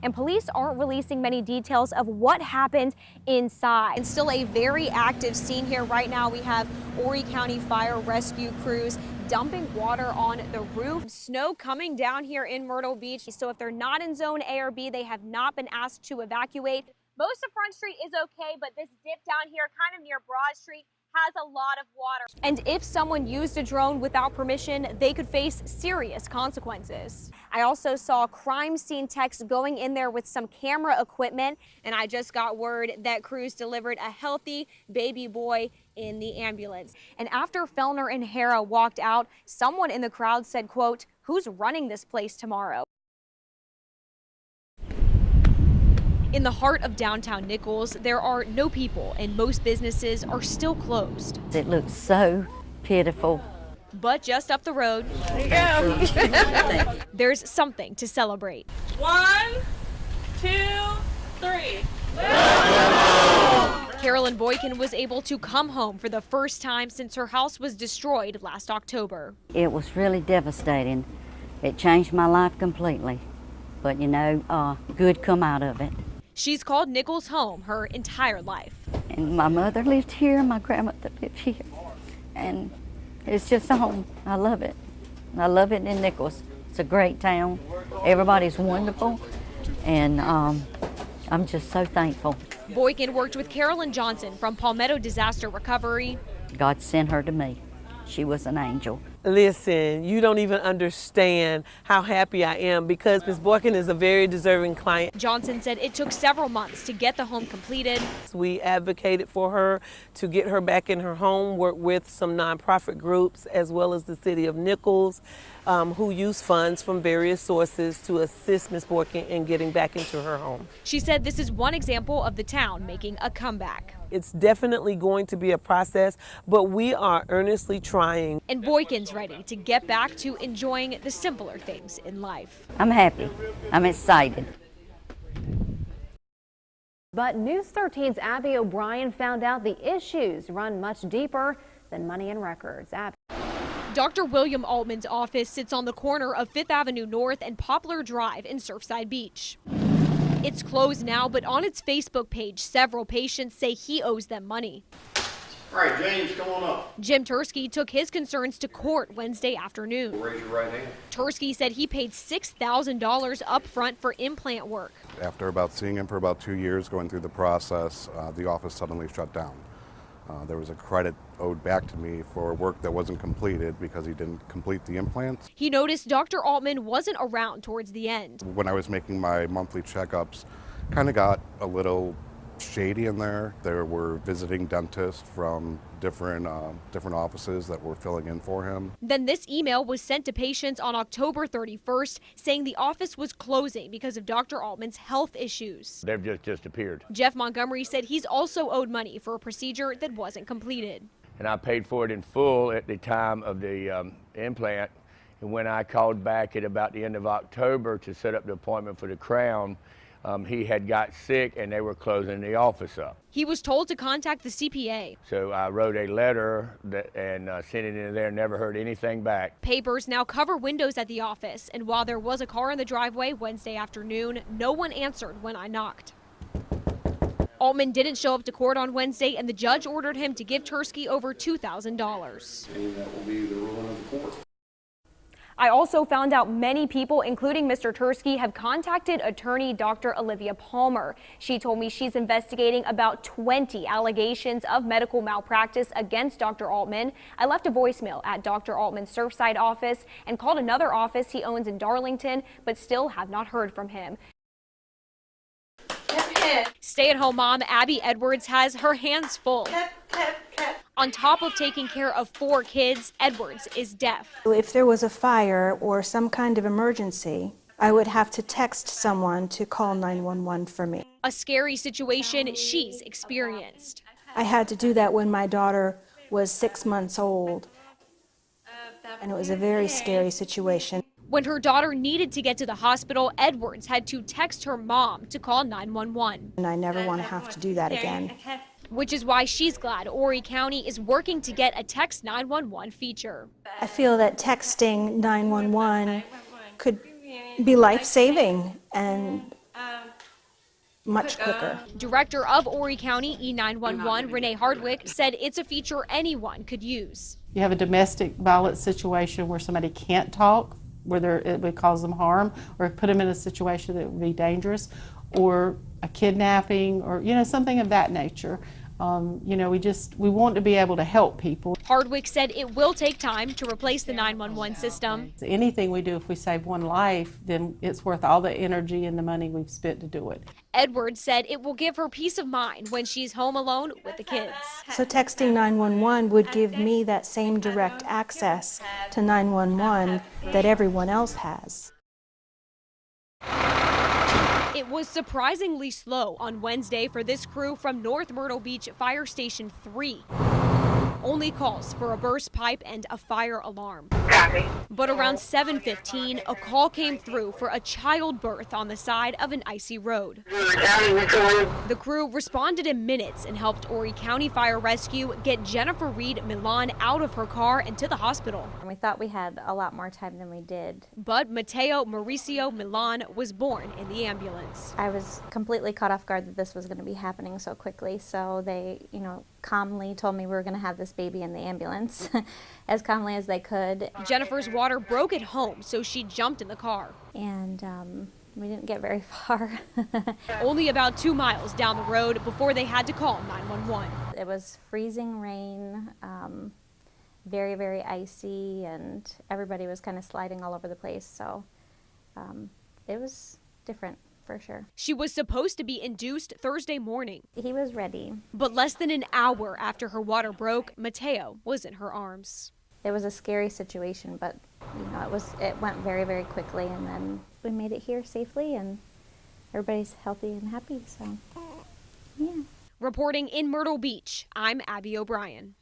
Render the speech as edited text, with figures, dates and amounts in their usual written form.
and police aren't releasing many details of what happened inside. It's still a very active scene here right now. We have Horry County Fire Rescue crews dumping water on the roof. Snow coming down here in Myrtle Beach. So if they're not in zone A or B, they have not been asked to evacuate. Most of Front Street is okay, but this dip down here, kind of near Broad Street, has a lot of water. And if someone used a drone without permission, they could face serious consequences. I also saw crime scene techs going in there with some camera equipment, and I just got word that crews delivered a healthy baby boy in the ambulance. And after Fellner and Hara walked out, someone in the crowd said, quote, "Who's running this place tomorrow?" In the heart of downtown Nichols, there are no people and most businesses are still closed. It looks so pitiful. But just up the road, there you go. There's something to celebrate. 1, 2, 3. Carolyn Boykin was able to come home for the first time since her house was destroyed last October. It was really devastating. It changed my life completely. But you know, good come out of it. She's called Nichols home her entire life. And my mother lived here, my grandmother lived here. And it's just home. I love it. I love it in Nichols. It's a great town. Everybody's wonderful. And I'm just so thankful. Boykin worked with Carolyn Johnson from Palmetto Disaster Recovery. God sent her to me. She was an angel. Listen, you don't even understand how happy I am because Ms. Boykin is a very deserving client. Johnson said it took several months to get the home completed. We advocated for her to get her back in her home, work with some nonprofit groups as well as the city of Nichols who use funds from various sources to assist Ms. Boykin in getting back into her home. She said this is one example of the town making a comeback. It's definitely going to be a process, but we are earnestly trying. And Boykin's ready to get back to enjoying the simpler things in life. I'm happy. I'm excited. But News 13's Abby O'Brien found out the issues run much deeper than money and records. Abby. Dr. William Altman's office sits on the corner of 5th Avenue North and Poplar Drive in Surfside Beach. It's closed now, but on its Facebook page, several patients say he owes them money. All right, James, come on up. Jim Tursky took his concerns to court Wednesday afternoon. Raise your right hand. Tursky said he paid $6,000 up front for implant work. After about seeing him for about 2 years, going through the process, the office suddenly shut down. There was a credit owed back to me for work that wasn't completed because he didn't complete the implants. He noticed Dr. Altman wasn't around towards the end. When I was making my monthly checkups, kind of got a little shady in there. There were visiting dentists from different offices that were filling in for him. Then this email was sent to patients on October 31st saying the office was closing because of Dr. Altman's health issues. They've just disappeared. Jeff Montgomery said he's also owed money for a procedure that wasn't completed. And I paid for it in full at the time of the implant. And when I called back at about the end of October to set up the appointment for the crown, he had got sick and they were closing the office up. He was told to contact the CPA. So I wrote a letter and sent it in there, never heard anything back. Papers now cover windows at the office, and while there was a car in the driveway Wednesday afternoon, no one answered when I knocked. Altman didn't show up to court on Wednesday, and the judge ordered him to give Tursky over $2,000. And that will be the ruling of the court. I also found out many people, including Mr. Tursky, have contacted attorney Dr. Olivia Palmer. She told me she's investigating about 20 allegations of medical malpractice against Dr. Altman. I left a voicemail at Dr. Altman's Surfside office and called another office he owns in Darlington, but still have not heard from him. Stay-at-home mom Abby Edwards has her hands full. On top of taking care of 4 kids, Edwards is deaf. If there was a fire or some kind of emergency, I would have to text someone to call 911 for me. A scary situation she's experienced. I had to do that when my daughter was 6 months old, and it was a very scary situation. When her daughter needed to get to the hospital, Edwards had to text her mom to call 911. And I never want to have to do that again. Which is why she's glad Horry County is working to get a text 911 feature. I feel that texting 911 could be life-saving, and much quicker. Director of Horry County E911, Renee Hardwick, said it's a feature anyone could use. You have a domestic violence situation where somebody can't talk, whether it would cause them harm or put them in a situation that would be dangerous, or a kidnapping, or something of that nature. We want to be able to help people. Hardwick said it will take time to replace the 911 system. Anything we do, if we save one life, then it's worth all the energy and the money we've spent to do it. Edwards said it will give her peace of mind when she's home alone with the kids. So texting 911 would give me that same direct access to 911 that everyone else has. It was surprisingly slow on Wednesday for this crew from North Myrtle Beach Fire Station 3. Only calls for a burst pipe and a fire alarm. But around 7:15, a call came through for a childbirth on the side of an icy road. The crew responded in minutes and helped Horry County Fire Rescue get Jennifer Reed Milan out of her car and to the hospital. We thought we had a lot more time than we did. But Mateo Mauricio Milan was born in the ambulance. I was completely caught off guard that this was going to be happening so quickly, so they, calmly told me we were going to have this baby in the ambulance as calmly as they could. Jennifer's water broke at home, so she jumped in the car. And we didn't get very far. Only about 2 miles down the road before they had to call 911. It was freezing rain, very, very icy, and everybody was kind of sliding all over the place, so it was different. For sure. She was supposed to be induced Thursday morning. He was ready. But less than an hour after her water broke, Mateo was in her arms. It was a scary situation, but it went very, very quickly, and then we made it here safely, and everybody's healthy and happy, so yeah. Reporting in Myrtle Beach, I'm Abby O'Brien.